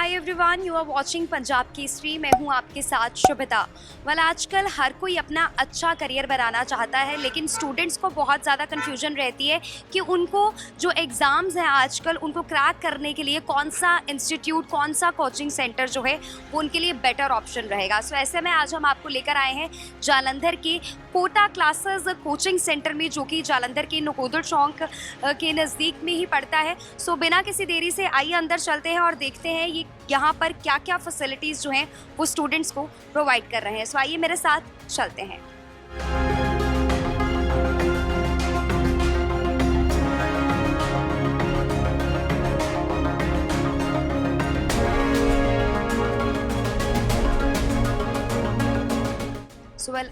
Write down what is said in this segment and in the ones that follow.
Hi everyone, you are watching Punjab Kesari. मैं हूं आपके साथ शुभिता। आजकल हर कोई अपना अच्छा करियर बनाना चाहता है, लेकिन स्टूडेंट्स को बहुत ज़्यादा कन्फ्यूजन रहती है कि उनको जो एग्ज़ाम्स हैं आजकल उनको क्रैक करने के लिए कौन सा इंस्टीट्यूट, कौन सा कोचिंग सेंटर जो है वो उनके लिए बेटर ऑप्शन रहेगा। सो ऐसे में आज हम आपको लेकर आए हैं जालंधर के कोटा क्लासेस कोचिंग सेंटर में, जो कि जालंधर के नकोदर चौक के नज़दीक में ही पड़ता है। सो बिना किसी देरी से आइए अंदर चलते हैं और देखते हैं ये यहाँ पर क्या क्या फैसिलिटीज़ जो हैं वो स्टूडेंट्स को प्रोवाइड कर रहे हैं। सो आइए मेरे साथ चलते हैं।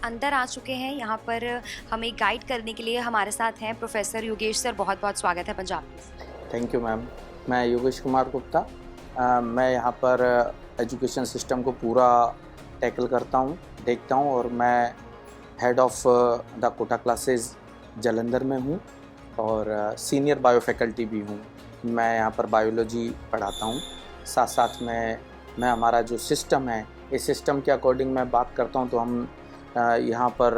अंदर आ चुके हैं। यहाँ पर हमें गाइड करने के लिए हमारे साथ हैं प्रोफेसर योगेश सर। बहुत बहुत स्वागत है पंजाब में। Thank you ma'am. मैं योगेश कुमार गुप्ता, मैं यहाँ पर एजुकेशन सिस्टम को पूरा टैकल करता हूँ, देखता हूँ, और मैं head of the Kota classes Jalandhar में हूँ और सीनियर बायो फैकल्टी भी हूँ। मैं यहाँ पर बायोलॉजी पढ़ाता हूँ। साथ साथ में मैं हमारा जो सिस्टम है, इस सिस्टम के अकॉर्डिंग मैं बात करता हूँ तो हम यहाँ पर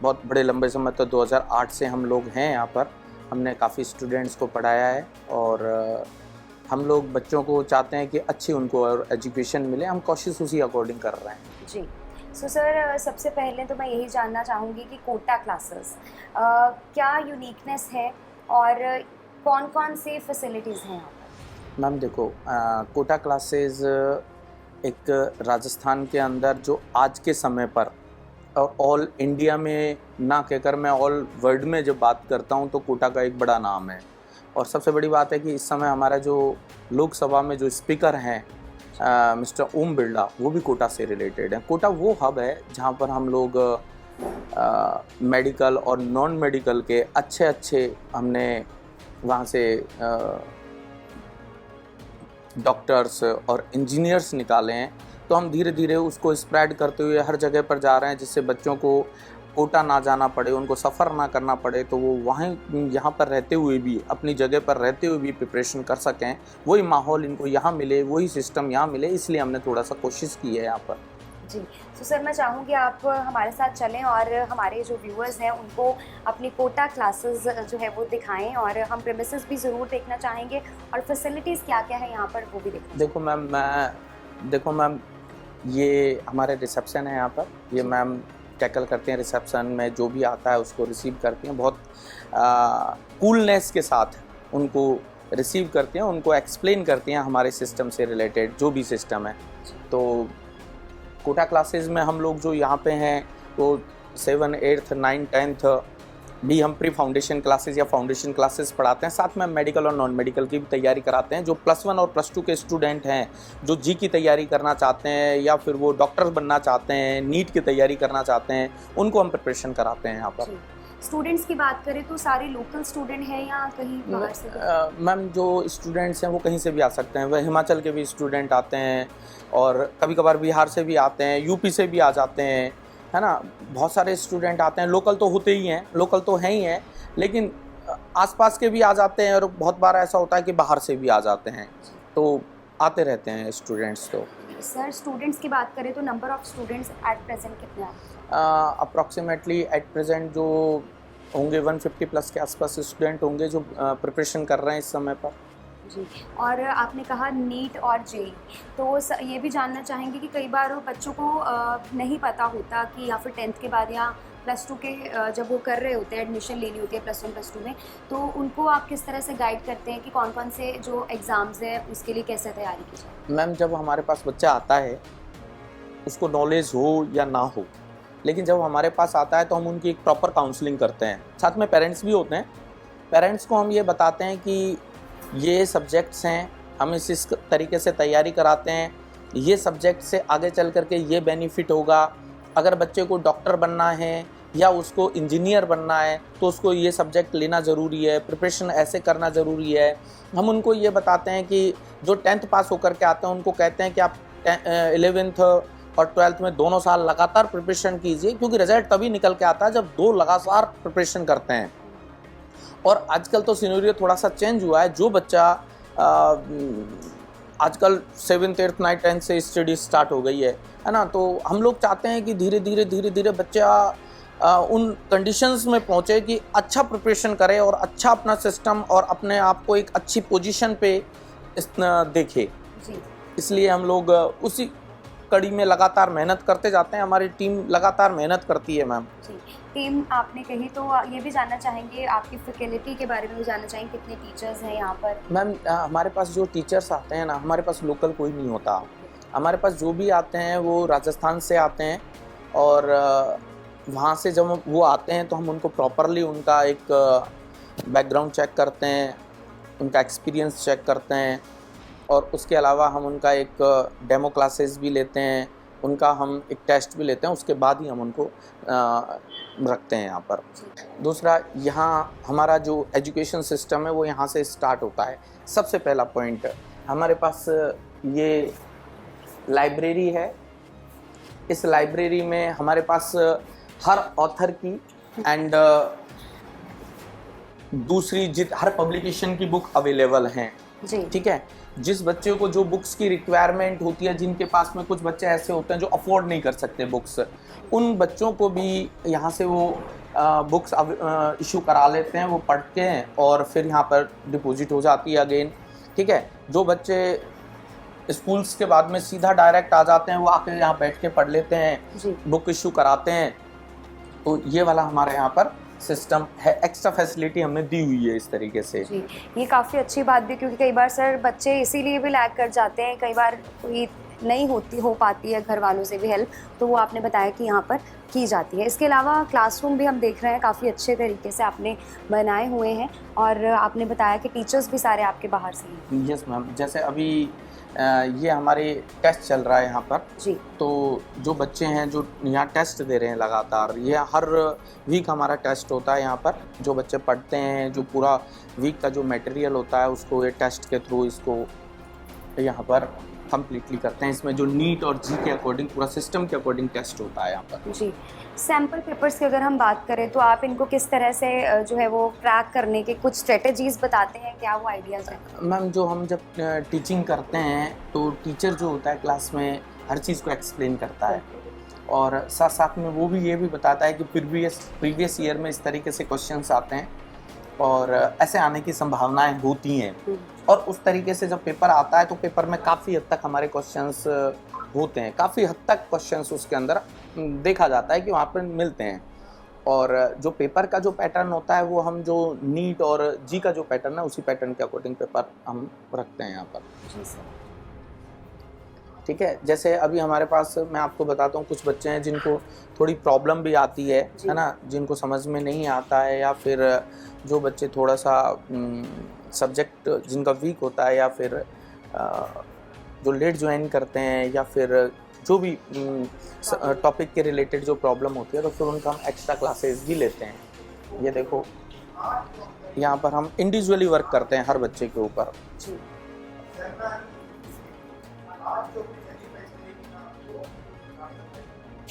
बहुत बड़े लंबे समय तो 2008 से हम लोग हैं यहाँ पर। हमने काफ़ी स्टूडेंट्स को पढ़ाया है और हम लोग बच्चों को चाहते हैं कि अच्छी उनको और एजुकेशन मिले। हम कोशिश उसी अकॉर्डिंग कर रहे हैं जी। सो सर, सबसे पहले तो मैं यही जानना चाहूँगी कि कोटा क्लासेस क्या यूनिकनेस है और कौन कौन से फैसिलिटीज़ हैं यहाँ पर? मैम देखो, कोटा क्लासेस एक राजस्थान के अंदर जो आज के समय पर और ऑल इंडिया में ना कहकर मैं ऑल वर्ल्ड में जब बात करता हूँ तो कोटा का एक बड़ा नाम है। और सबसे बड़ी बात है कि इस समय हमारा जो लोकसभा में जो स्पीकर हैं मिस्टर ओम बिरला, वो भी कोटा से रिलेटेड है। कोटा वो हब है जहाँ पर हम लोग मेडिकल और नॉन मेडिकल के अच्छे हमने वहाँ से डॉक्टर्स और इंजीनियर्स निकाले हैं। तो हम धीरे धीरे उसको स्प्रेड करते हुए हर जगह पर जा रहे हैं, जिससे बच्चों को कोटा ना जाना पड़े, उनको सफ़र ना करना पड़े, तो वो वहीं यहाँ पर रहते हुए भी, अपनी जगह पर रहते हुए भी प्रिपरेशन कर सकें। वही माहौल इनको यहाँ मिले, वही सिस्टम यहाँ मिले, इसलिए हमने थोड़ा सा कोशिश की है यहाँ पर। जी। तो सर, मैं चाहूँगी आप हमारे साथ चलें और हमारे जो व्यूअर्स हैं उनको अपनी कोटा क्लासेस जो है वो दिखाएं, और हम प्रेमिसेस भी ज़रूर देखना चाहेंगे और फैसिलिटीज़ क्या क्या है यहाँ पर वो भी देखें। देखो मैम, ये हमारे रिसेप्शन है यहाँ पर। ये मैम टैकल करते हैं, रिसेप्शन में जो भी आता है उसको रिसीव करती हैं। बहुत कूलनेस के साथ उनको रिसीव करते हैं, उनको एक्सप्लेन करती हैं हमारे सिस्टम से रिलेटेड जो भी सिस्टम है। तो कोटा क्लासेस में हम लोग जो यहाँ पे हैं वो 7, 8, 9, 10th भी हम प्री फाउंडेशन क्लासेस या फाउंडेशन क्लासेस पढ़ाते हैं। साथ में मेडिकल और नॉन मेडिकल की भी तैयारी कराते हैं। जो +1 और +2 के स्टूडेंट हैं, जो जी की तैयारी करना चाहते हैं या फिर वो डॉक्टर बनना चाहते हैं, नीट की तैयारी करना चाहते हैं, उनको हम प्रिपरेशन कराते हैं यहाँ पर। स्टूडेंट्स की बात करें तो सारे लोकल स्टूडेंट हैं या कहीं बाहर से? मैम जो स्टूडेंट्स हैं वो कहीं से भी आ सकते हैं। वह हिमाचल के भी स्टूडेंट आते हैं और कभी कभार बिहार से भी आते हैं, यूपी से भी आ जाते हैं, है ना। बहुत सारे स्टूडेंट आते हैं। लोकल तो होते ही हैं, लोकल तो हैं ही हैं, लेकिन आसपास के भी आ जाते हैं और बहुत बार ऐसा होता है कि बाहर से भी आ जाते हैं। तो आते रहते हैं स्टूडेंट्स। तो सर, स्टूडेंट्स की बात करें तो number of students at present कितने हैं? अप्रॉक्सीमेटली एट प्रेजेंट जो होंगे 150+ के आसपास स्टूडेंट होंगे जो प्रिपरेशन कर रहे हैं इस समय पर। जी। और आपने कहा नीट और जेई, तो ये भी जानना चाहेंगे कि कई बार बच्चों को नहीं पता होता कि या फिर 10th के बाद या +2 के जब वो कर रहे होते हैं, एडमिशन लेनी होती है +1 +2 में, तो उनको आप किस तरह से गाइड करते हैं कि कौन कौन से जो एग्ज़ाम्स हैं उसके लिए कैसे तैयारी की जाए? मैम जब हमारे पास बच्चा आता है, उसको नॉलेज हो या ना हो, लेकिन जब हमारे पास आता है तो हम उनकी एक प्रॉपर काउंसलिंग करते हैं। साथ में पेरेंट्स भी होते हैं। पेरेंट्स को हम ये बताते हैं कि ये सब्जेक्ट्स हैं, हम इस तरीके से तैयारी कराते हैं, ये सब्जेक्ट से आगे चल करके ये बेनिफिट होगा। अगर बच्चे को डॉक्टर बनना है या उसको इंजीनियर बनना है तो उसको ये सब्जेक्ट लेना ज़रूरी है, प्रिपरेशन ऐसे करना ज़रूरी है। हम उनको ये बताते हैं कि जो 10th पास होकर के आते हैं उनको कहते हैं कि आप 11th और 12th में दोनों साल लगातार प्रिपरेशन कीजिए, क्योंकि रिजल्ट तभी निकल के आता है जब 2 लगातार प्रिपरेशन करते हैं। और आजकल तो सिनेरियो थोड़ा सा चेंज हुआ है। जो बच्चा आजकल 7th 8th 9th 10th से स्टडी स्टार्ट हो गई है ना। तो हम लोग चाहते हैं कि धीरे धीरे बच्चा उन कंडीशंस में पहुँचे कि अच्छा प्रिपरेशन करे और अच्छा अपना सिस्टम और अपने आप को एक अच्छी पोजीशन पे देखे। जी। इसलिए हम लोग उसी कड़ी में लगातार मेहनत करते जाते हैं। हमारी टीम लगातार मेहनत करती है मैम। जी, टीम आपने कही तो ये भी जानना चाहेंगे, आपकी फैकल्टी के बारे में भी जानना चाहेंगे, कितने टीचर्स हैं यहाँ पर? मैम हमारे पास जो टीचर्स आते हैं ना, हमारे पास लोकल कोई नहीं होता। हमारे पास जो भी आते हैं वो राजस्थान से आते हैं और वहाँ से जब वो आते हैं तो हम उनको प्रॉपरली उनका एक बैकग्राउंड चेक करते हैं, उनका एक्सपीरियंस चेक करते हैं और उसके अलावा हम उनका एक डेमो क्लासेस भी लेते हैं, उनका हम एक टेस्ट भी लेते हैं, उसके बाद ही हम उनको रखते हैं यहाँ पर। दूसरा, यहाँ हमारा जो एजुकेशन सिस्टम है वो यहाँ से स्टार्ट होता है। सबसे पहला पॉइंट, हमारे पास ये लाइब्रेरी है। इस लाइब्रेरी में हमारे पास हर ऑथर की एंड दूसरी हर पब्लिकेशन की बुक अवेलेबल हैं। ठीक है। जिस बच्चे को जो बुक्स की रिक्वायरमेंट होती है, जिनके पास में कुछ बच्चे ऐसे होते हैं जो अफोर्ड नहीं कर सकते बुक्स, उन बच्चों को भी यहाँ से वो बुक्स इशू करा लेते हैं, वो पढ़ते हैं और फिर यहाँ पर डिपॉजिट हो जाती है अगेन। ठीक है। जो बच्चे स्कूल्स के बाद में सीधा डायरेक्ट आ जाते हैं, वो आके यहाँ बैठ के पढ़ लेते हैं, बुक इशू कराते हैं। तो ये वाला हमारे यहाँ पर सिस्टम है, एक्स्ट्रा फैसिलिटी हमने दी हुई है इस तरीके से। जी, ये काफ़ी अच्छी बात भी, क्योंकि कई बार सर बच्चे इसीलिए भी लैग कर जाते हैं, कई बार कोई नहीं हो पाती है घर वालों से भी हेल्प, तो वो आपने बताया कि यहाँ पर की जाती है। इसके अलावा क्लासरूम भी हम देख रहे हैं काफ़ी अच्छे तरीके से आपने बनाए हुए हैं और आपने बताया कि टीचर्स भी सारे आपके बाहर से हैं। यस मैम, जैसे अभी ये हमारे टेस्ट चल रहा है यहाँ पर जी। तो जो बच्चे हैं जो यहाँ टेस्ट दे रहे हैं लगातार, ये हर वीक हमारा टेस्ट होता है यहाँ पर। जो बच्चे पढ़ते हैं, जो पूरा वीक का जो मटेरियल होता है उसको ये टेस्ट के थ्रू इसको यहाँ पर कम्प्लीटली करते हैं। इसमें जो नीट और जी के अकॉर्डिंग, पूरा सिस्टम के अकॉर्डिंग टेस्ट होता है यहाँ पर। जी। सैम्पल पेपर्स की अगर हम बात करें तो आप इनको किस तरह से जो है वो क्रैक करने के कुछ स्ट्रेटजीज बताते हैं, क्या वो आइडियाज़ हैं? मैम, जो हम जब टीचिंग करते हैं तो टीचर जो होता है क्लास में हर चीज़ को एक्सप्लेन करता है और साथ साथ में वो भी ये भी बताता है कि प्रीवियस ईयर में इस तरीके से क्वेश्चंस आते हैं और ऐसे आने की संभावनाएं होती हैं। और उस तरीके से जब पेपर आता है तो पेपर में काफ़ी हद तक हमारे क्वेश्चंस होते हैं, काफ़ी हद तक क्वेश्चंस उसके अंदर देखा जाता है कि वहाँ पर मिलते हैं। और जो पेपर का जो पैटर्न होता है वो हम जो नीट और जी का जो पैटर्न है उसी पैटर्न के अकॉर्डिंग पेपर हम रखते हैं यहाँ पर। जी सर। ठीक है। जैसे अभी हमारे पास, मैं आपको बताता हूँ, कुछ बच्चे हैं जिनको थोड़ी प्रॉब्लम भी आती है ना, जिनको समझ में नहीं आता है, या फिर जो बच्चे थोड़ा सा सब्जेक्ट जिनका वीक होता है, या फिर जो लेट ज्वाइन करते हैं, या फिर जो भी टॉपिक के रिलेटेड जो प्रॉब्लम होती है, तो फिर उनका हम एक्स्ट्रा क्लासेस भी लेते हैं। ये देखो, यहाँ पर हम इंडिविजुअली वर्क करते हैं हर बच्चे के ऊपर।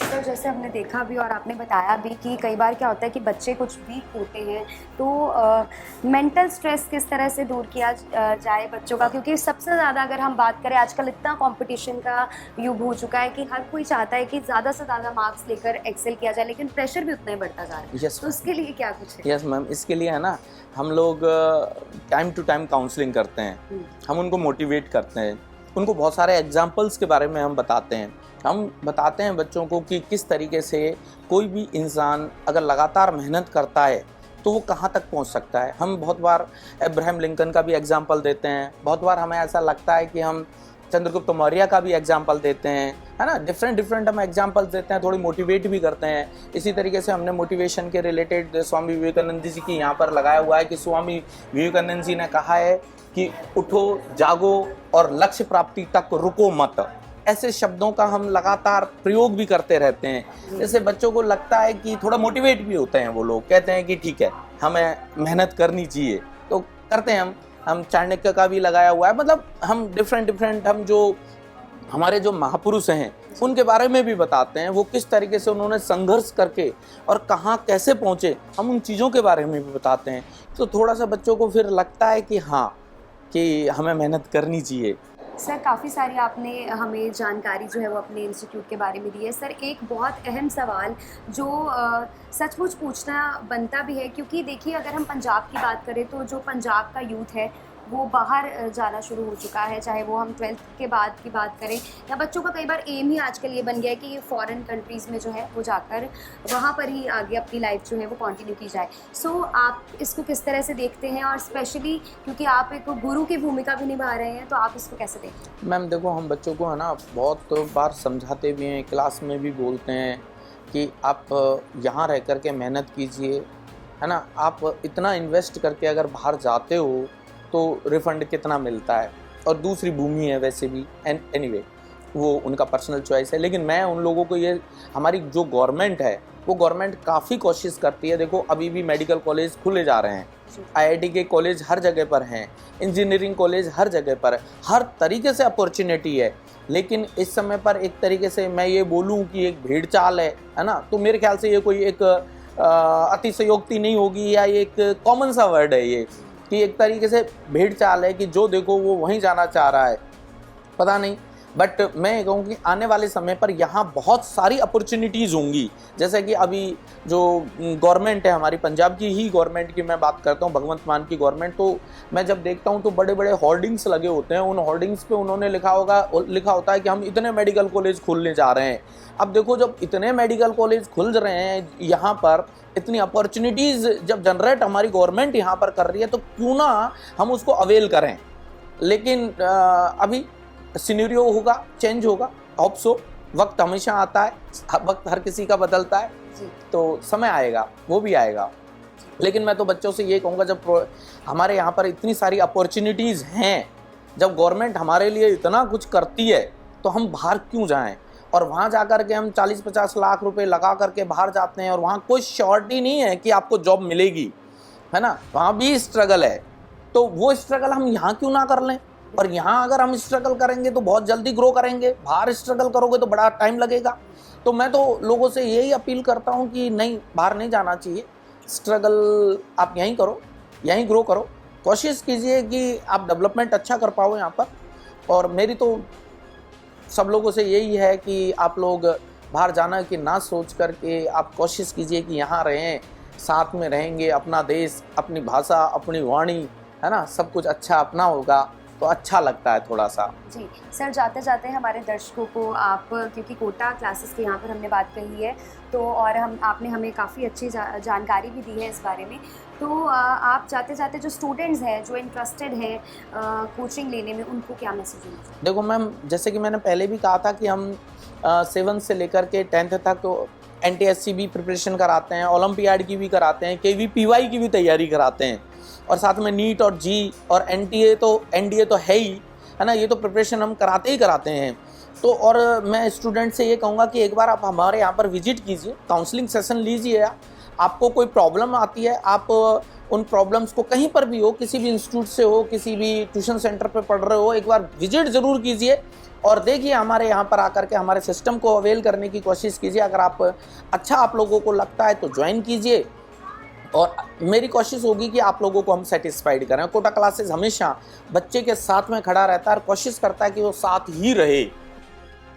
तो जैसे हमने देखा भी और आपने बताया भी कि कई बार क्या होता है कि बच्चे कुछ वीक होते हैं, तो मेंटल स्ट्रेस किस तरह से दूर किया जाए बच्चों का, क्योंकि सबसे ज़्यादा अगर हम बात करें, आजकल इतना कंपटीशन का युग हो चुका है कि हर कोई चाहता है कि ज़्यादा से ज़्यादा मार्क्स लेकर एक्सेल किया जाए, लेकिन प्रेशर भी उतना ही बढ़ता जा रहा है। तो उसके लिए क्या कुछ है? यस मैम, इसके लिए है ना, हम लोग टाइम टू टाइम काउंसलिंग करते हैं, हम उनको मोटिवेट करते हैं, उनको बहुत सारे एग्जाम्पल्स के बारे में हम बताते हैं। हम बताते हैं बच्चों को कि किस तरीके से कोई भी इंसान अगर लगातार मेहनत करता है तो वो कहाँ तक पहुँच सकता है। हम बहुत बार अब्राहम लिंकन का भी एग्जाम्पल देते हैं, बहुत बार हमें ऐसा लगता है कि हम चंद्रगुप्त मौर्य का भी एग्जाम्पल देते हैं, है ना। डिफरेंट हम एग्जाम्पल्स देते हैं, थोड़ी मोटिवेट भी करते हैं। इसी तरीके से हमने मोटिवेशन के रिलेटेड स्वामी विवेकानंद जी की यहाँ पर लगाया हुआ है कि स्वामी विवेकानंद जी ने कहा है कि उठो, जागो और लक्ष्य प्राप्ति तक रुको मत। ऐसे शब्दों का हम लगातार प्रयोग भी करते रहते हैं। जैसे बच्चों को लगता है कि थोड़ा मोटिवेट भी होते हैं, वो लोग कहते हैं कि ठीक है, हमें मेहनत करनी चाहिए, तो करते हैं हम चाणक्य का भी लगाया हुआ है। मतलब हम डिफरेंट हम जो हमारे जो महापुरुष हैं उनके बारे में भी बताते हैं, वो किस तरीके से उन्होंने संघर्ष करके और कहाँ कैसे पहुँचे, हम उन चीज़ों के बारे में भी बताते हैं। तो थोड़ा सा बच्चों को फिर लगता है कि हाँ, कि हमें मेहनत करनी चाहिए। सर काफ़ी सारी आपने हमें जानकारी जो है वो अपने इंस्टीट्यूट के बारे में दी है। सर एक बहुत अहम सवाल जो सचमुच पूछना बनता भी है, क्योंकि देखिए अगर हम पंजाब की बात करें तो जो पंजाब का यूथ है वो बाहर जाना शुरू हो चुका है, चाहे वो हम 12th के बाद की बात करें या बच्चों का कई बार एम ही आजकल ये बन गया है कि ये फॉरेन कंट्रीज़ में जो है वो जाकर वहाँ पर ही आगे अपनी लाइफ जो है वो कंटिन्यू की जाए। सो आप इसको किस तरह से देखते हैं, और स्पेशली क्योंकि आप एक गुरु की भूमिका भी निभा रहे हैं, तो आप इसको कैसे देखते हैं? मैम देखो, हम बच्चों को है ना बहुत बार समझाते भी हैं, क्लास में भी बोलते हैं कि आप यहाँ रह कर के मेहनत कीजिए, है ना। आप इतना इन्वेस्ट करके अगर बाहर जाते हो तो रिफंड कितना मिलता है, और दूसरी भूमि है वैसे भी, एंड एनीवे वो उनका पर्सनल चॉइस है। लेकिन मैं उन लोगों को ये, हमारी जो गवर्नमेंट है वो गवर्नमेंट काफ़ी कोशिश करती है। देखो अभी भी मेडिकल कॉलेज खुले जा रहे हैं, आईआईटी के कॉलेज हर जगह पर हैं, इंजीनियरिंग कॉलेज हर जगह पर, हर तरीके से अपॉर्चुनिटी है। लेकिन इस समय पर एक तरीके से मैं ये बोलूँ कि एक भेड़ चाल है ना, तो मेरे ख्याल से ये कोई एक अतिशयोक्ति नहीं होगी, या एक कॉमन सा वर्ड है ये, कि एक तरीके से भेड़ चाल है कि जो देखो वो वहीं जाना चाह रहा है, पता नहीं। बट मैं ये कहूँ कि आने वाले समय पर यहाँ बहुत सारी अपॉर्चुनिटीज़ होंगी। जैसे कि अभी जो गवर्नमेंट है हमारी, पंजाब की ही गवर्नमेंट की मैं बात करता हूँ, भगवंत मान की गवर्नमेंट, तो मैं जब देखता हूँ तो बड़े बड़े होर्डिंग्स लगे होते हैं। उन होर्डिंग्स पे उन्होंने लिखा होता है कि हम इतने मेडिकल कॉलेज खोलने जा रहे हैं। अब देखो, जब इतने मेडिकल कॉलेज खुल रहे हैं यहाँ पर, इतनी अपॉर्चुनिटीज़ जब जनरेट हमारी गवर्नमेंट यहाँ पर कर रही है, तो क्यों ना हम उसको अवेल करें। लेकिन अभी सिनेरियो होगा, चेंज होगा, होप सो। वक्त हमेशा आता है, वक्त हर किसी का बदलता है, तो समय आएगा, वो भी आएगा। लेकिन मैं तो बच्चों से ये कहूँगा, जब हमारे यहाँ पर इतनी सारी अपॉर्चुनिटीज़ हैं, जब गवर्नमेंट हमारे लिए इतना कुछ करती है, तो हम बाहर क्यों जाएं। और वहाँ जा कर के हम 40-50 लाख रुपए लगा करके बाहर जाते हैं, और वहाँ कोई श्योरिटी नहीं है कि आपको जॉब मिलेगी, है ना। वहाँ भी स्ट्रगल है, तो वो स्ट्रगल हम यहाँ क्यों ना कर लें। और यहाँ अगर हम स्ट्रगल करेंगे तो बहुत जल्दी ग्रो करेंगे, बाहर स्ट्रगल करोगे तो बड़ा टाइम लगेगा। तो मैं तो लोगों से यही अपील करता हूँ कि नहीं, बाहर नहीं जाना चाहिए, स्ट्रगल आप यहीं करो, यहीं ग्रो करो, कोशिश कीजिए कि आप डेवलपमेंट अच्छा कर पाओ यहाँ पर। और मेरी तो सब लोगों से यही है कि आप लोग बाहर जाना की ना सोच करके आप कोशिश कीजिए कि यहाँ रहें, साथ में रहेंगे, अपना देश, अपनी भाषा, अपनी वाणी, है ना, सब कुछ अच्छा अपना होगा तो अच्छा लगता है थोड़ा सा। जी सर, जाते जाते हमारे दर्शकों को आप, क्योंकि कोटा क्लासेस के यहाँ पर हमने बात कही है, तो और आपने हमें काफ़ी अच्छी जानकारी भी दी है इस बारे में, तो आप जाते जाते जो स्टूडेंट्स हैं, जो इंटरेस्टेड हैं कोचिंग लेने में, उनको क्या मैसेज देना चाहिए? देखो मैम, जैसे कि मैंने पहले भी कहा था कि हम 7 से लेकर के 10th तक तो NTSC भी प्रिपरेशन कराते हैं, ओलंपियाड की भी कराते हैं, KVPY की भी तैयारी कराते हैं, और साथ में नीट और जी और NTA तो NDA तो है ही, है ना। ये तो प्रिपरेशन हम कराते ही कराते हैं। तो और मैं स्टूडेंट से ये कहूँगा कि एक बार आप हमारे यहाँ पर विजिट कीजिए, काउंसलिंग सेशन लीजिए। आपको कोई प्रॉब्लम आती है, आप उन प्रॉब्लम्स को कहीं पर भी हो, किसी भी इंस्टीट्यूट से हो, किसी भी ट्यूशन सेंटर पे पढ़ रहे हो, एक बार विजिट ज़रूर कीजिए और देखिए हमारे यहाँ पर आकर के हमारे सिस्टम को अवेल करने की कोशिश कीजिए। अगर आप लोगों को लगता है तो ज्वाइन कीजिए, और मेरी कोशिश होगी कि आप लोगों को हम सेटिस्फाइड करें। कोटा क्लासेस हमेशा बच्चे के साथ में खड़ा रहता है और कोशिश करता है कि वो साथ ही रहे।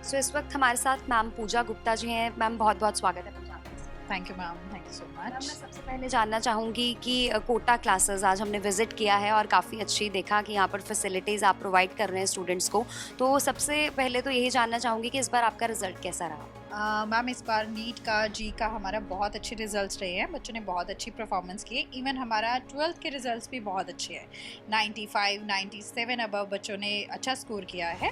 सो इस वक्त हमारे साथ मैम पूजा गुप्ता जी हैं। मैम बहुत बहुत स्वागत है। Thank you ma'am, thank you so मैं मच। सबसे पहले जानना चाहूँगी कि कोटा क्लासेस आज हमने विज़िट किया है और काफ़ी अच्छी देखा कि यहाँ पर फैसिलिटीज़ आप प्रोवाइड कर रहे हैं स्टूडेंट्स को, तो सबसे पहले तो यही जानना चाहूँगी कि इस बार आपका रिजल्ट कैसा रहा? मैम इस बार नीट का, जी का हमारा बहुत अच्छे रिजल्ट्स रहे हैं, बच्चों ने बहुत अच्छी परफॉर्मेंस की है। इवन हमारा 12th के रिजल्ट्स भी बहुत अच्छे हैं, 95, 97 अबव बच्चों ने अच्छा स्कोर किया है।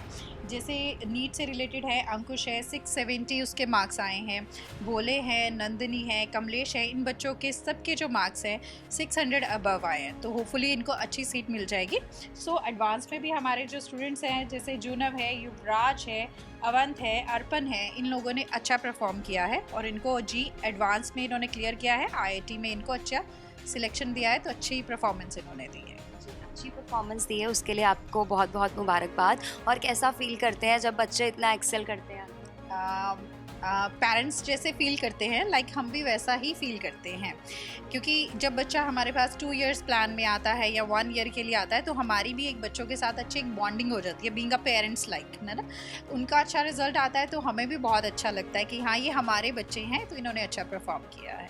जैसे नीट से रिलेटेड है, अंकुश है 670 उसके मार्क्स आए हैं, भोले हैं, नंदिनी है, कमलेश है, इन बच्चों के सबके जो मार्क्स हैं 600 अबव आए हैं, तो होपफुली इनको अच्छी सीट मिल जाएगी। सो एडवांस में भी हमारे जो स्टूडेंट्स हैं, जैसे जुनब है, युवराज है, अवंत है, अर्पण है, इन लोगों ने अच्छा परफॉर्म किया है और इनको जी एडवांस में इन्होंने क्लियर किया है। IIT में इनको अच्छा सिलेक्शन दिया है, तो अच्छी परफॉर्मेंस इन्होंने दी है। अच्छी परफॉर्मेंस दी है, उसके लिए आपको बहुत बहुत मुबारकबाद। और कैसा फील करते हैं जब बच्चे इतना एक्सेल करते हैं? पेरेंट्स जैसे फील करते हैं लाइक हम भी वैसा ही फील करते हैं, क्योंकि जब बच्चा हमारे पास 2 इयर्स प्लान में आता है या 1 ईयर के लिए आता है तो हमारी भी एक बच्चों के साथ अच्छी एक बॉन्डिंग हो जाती है, बीइंग अ पेरेंट्स लाइक, है ना। उनका अच्छा रिजल्ट आता है तो हमें भी बहुत अच्छा लगता है कि हाँ ये हमारे बच्चे हैं तो इन्होंने अच्छा परफॉर्म किया है।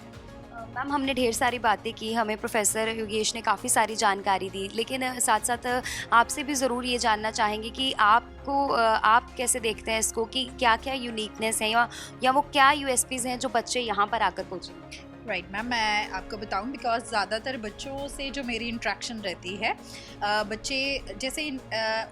मैम हमने ढेर सारी बातें की, हमें प्रोफेसर योगेश ने काफ़ी सारी जानकारी दी, लेकिन साथ साथ आपसे भी ज़रूर ये जानना चाहेंगे कि आप कैसे देखते हैं इसको कि क्या क्या यूनिकनेस है या वो क्या यूएसपीज़ हैं जो बच्चे यहाँ पर आकर कोचिंग। राइट मैम, मैं आपको बताऊं बिकॉज ज़्यादातर बच्चों से जो मेरी इंट्रैक्शन रहती है, बच्चे जैसे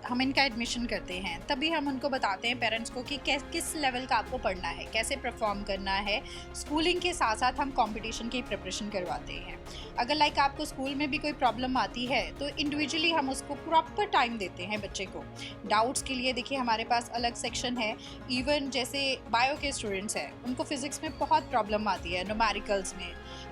हम इनका एडमिशन करते हैं तभी हम उनको बताते हैं पेरेंट्स को कि किस लेवल का आपको पढ़ना है, कैसे परफॉर्म करना है। स्कूलिंग के साथ साथ हम कंपटीशन की प्रिपरेशन करवाते हैं। अगर लाइक आपको स्कूल में भी कोई प्रॉब्लम आती है तो इंडिविजुअली हम उसको प्रॉपर टाइम देते हैं बच्चे को। डाउट्स के लिए देखिए हमारे पास अलग सेक्शन है। इवन जैसे बायो के स्टूडेंट्स हैं, उनको फिज़िक्स में बहुत प्रॉब्लम आती है न्यूमेरिकल्स में,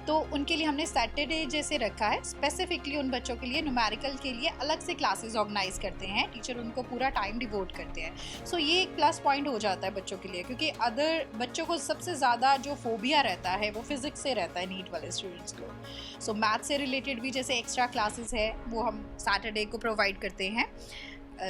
तो उनके लिए हमने सैटरडे जैसे रखा है स्पेसिफिकली उन बच्चों के लिए। न्यूमेरिकल के लिए अलग से क्लासेस ऑर्गेनाइज करते हैं, टीचर उनको पूरा टाइम डिवोट करते हैं। सो ये एक प्लस पॉइंट हो जाता है बच्चों के लिए, क्योंकि अदर बच्चों को सबसे ज़्यादा जो फोबिया रहता है वो फिज़िक्स से रहता है नीट वाले स्टूडेंट्स को। सो मैथ से रिलेटेड भी जैसे एक्स्ट्रा क्लासेस है वो हम सैटरडे को प्रोवाइड करते हैं।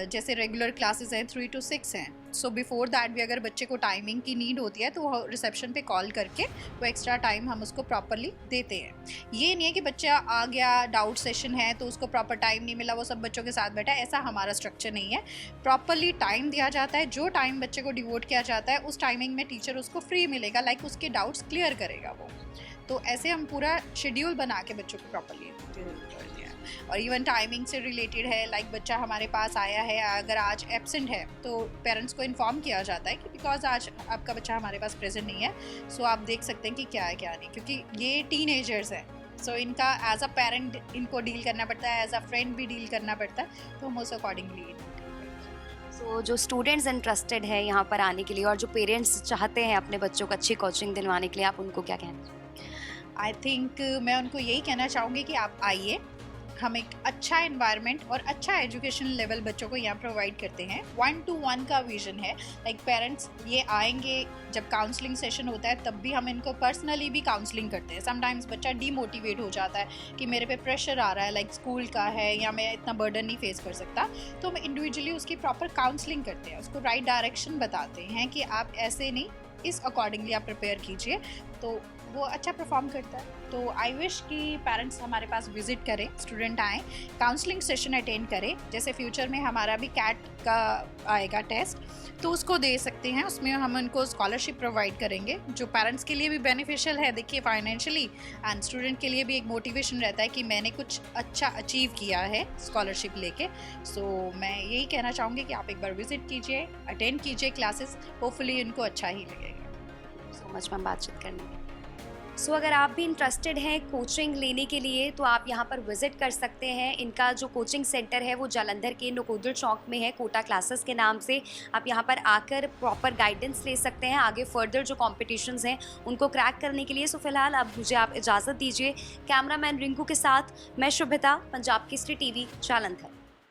जैसे रेगुलर क्लासेस हैं 3 to 6 हैं। सो बिफोर दैट भी अगर बच्चे को टाइमिंग की नीड होती है तो वो रिसेप्शन पे कॉल करके वो एक्स्ट्रा टाइम हम उसको प्रॉपरली देते हैं। ये नहीं है कि बच्चा आ गया, डाउट सेशन है तो उसको प्रॉपर टाइम नहीं मिला, वो सब बच्चों के साथ बैठा है, ऐसा हमारा स्ट्रक्चर नहीं है। प्रॉपरली टाइम दिया जाता है, जो टाइम बच्चे को डिवोट किया जाता है उस टाइमिंग में टीचर उसको फ्री मिलेगा, लाइक उसके डाउट्स क्लियर करेगा वो। तो ऐसे हम पूरा शेड्यूल बना के बच्चों को प्रॉपरली और इवन टाइमिंग से रिलेटेड है, लाइक बच्चा हमारे पास आया है, अगर आज एब्सेंट है तो पेरेंट्स को इन्फॉर्म किया जाता है कि बिकॉज आज आपका बच्चा हमारे पास प्रेजेंट नहीं है, सो आप देख सकते हैं कि क्या है क्या नहीं, क्योंकि ये टीनेजर्स हैं। सो इनका एज अ पेरेंट इनको डील करना पड़ता है, एज अ फ्रेंड भी डील करना पड़ता है, तो हम उस अकॉर्डिंगली। सो जो स्टूडेंट्स इंटरेस्टेड है यहाँ पर आने के लिए और जो पेरेंट्स चाहते हैं अपने बच्चों को अच्छी कोचिंग दिलवाने के लिए, आप उनको क्या कहना चाहिए? आई थिंक मैं उनको यही कहना चाहूँगी कि आप आइए, हम एक अच्छा एनवायरनमेंट और अच्छा एजुकेशन लेवल बच्चों को यहाँ प्रोवाइड करते हैं। 1-to-1 का विजन है, लाइक पेरेंट्स ये आएंगे, जब काउंसलिंग सेशन होता है तब भी हम इनको पर्सनली भी काउंसलिंग करते हैं। समटाइम्स बच्चा डीमोटिवेट हो जाता है कि मेरे पे प्रेशर आ रहा है, लाइक स्कूल का है या मैं इतना बर्डन नहीं फेस कर सकता, तो हम इंडिविजुअली उसकी प्रॉपर काउंसलिंग करते हैं, उसको राइट डायरेक्शन बताते हैं कि आप ऐसे नहीं, इस अकॉर्डिंगली आप प्रिपेयर कीजिए, तो वो अच्छा परफॉर्म करता है। तो आई विश कि पेरेंट्स हमारे पास विजिट करें, स्टूडेंट आएँ, काउंसलिंग सेशन अटेंड करें। जैसे फ्यूचर में हमारा भी कैट का आएगा टेस्ट, तो उसको दे सकते हैं, उसमें हम उनको स्कॉलरशिप प्रोवाइड करेंगे जो पेरेंट्स के लिए भी बेनिफिशियल है, देखिए फाइनेंशियली, एंड स्टूडेंट के लिए भी एक मोटिवेशन रहता है कि मैंने कुछ अच्छा अचीव किया है स्कॉलरशिप लेके। सो मैं यही कहना चाहूँगी कि आप एक बार विजिट कीजिए, अटेंड कीजिए क्लासेस, होपफुली उनको अच्छा ही लगेगा। सो मच मैम बातचीत करने के लिए। सो अगर आप भी इंटरेस्टेड हैं कोचिंग लेने के लिए तो आप यहाँ पर विज़िट कर सकते हैं। इनका जो कोचिंग सेंटर है वो जालंधर के नकोदर चौक में है, कोटा क्लासेस के नाम से। आप यहाँ पर आकर प्रॉपर गाइडेंस ले सकते हैं आगे फर्दर जो कॉम्पिटिशन्स हैं उनको क्रैक करने के लिए। सो फिलहाल अब मुझे आप इजाज़त दीजिए। कैमरामैन रिंकू के साथ मैं शुभिता, पंजाब केसरी टीवी, जालंधर।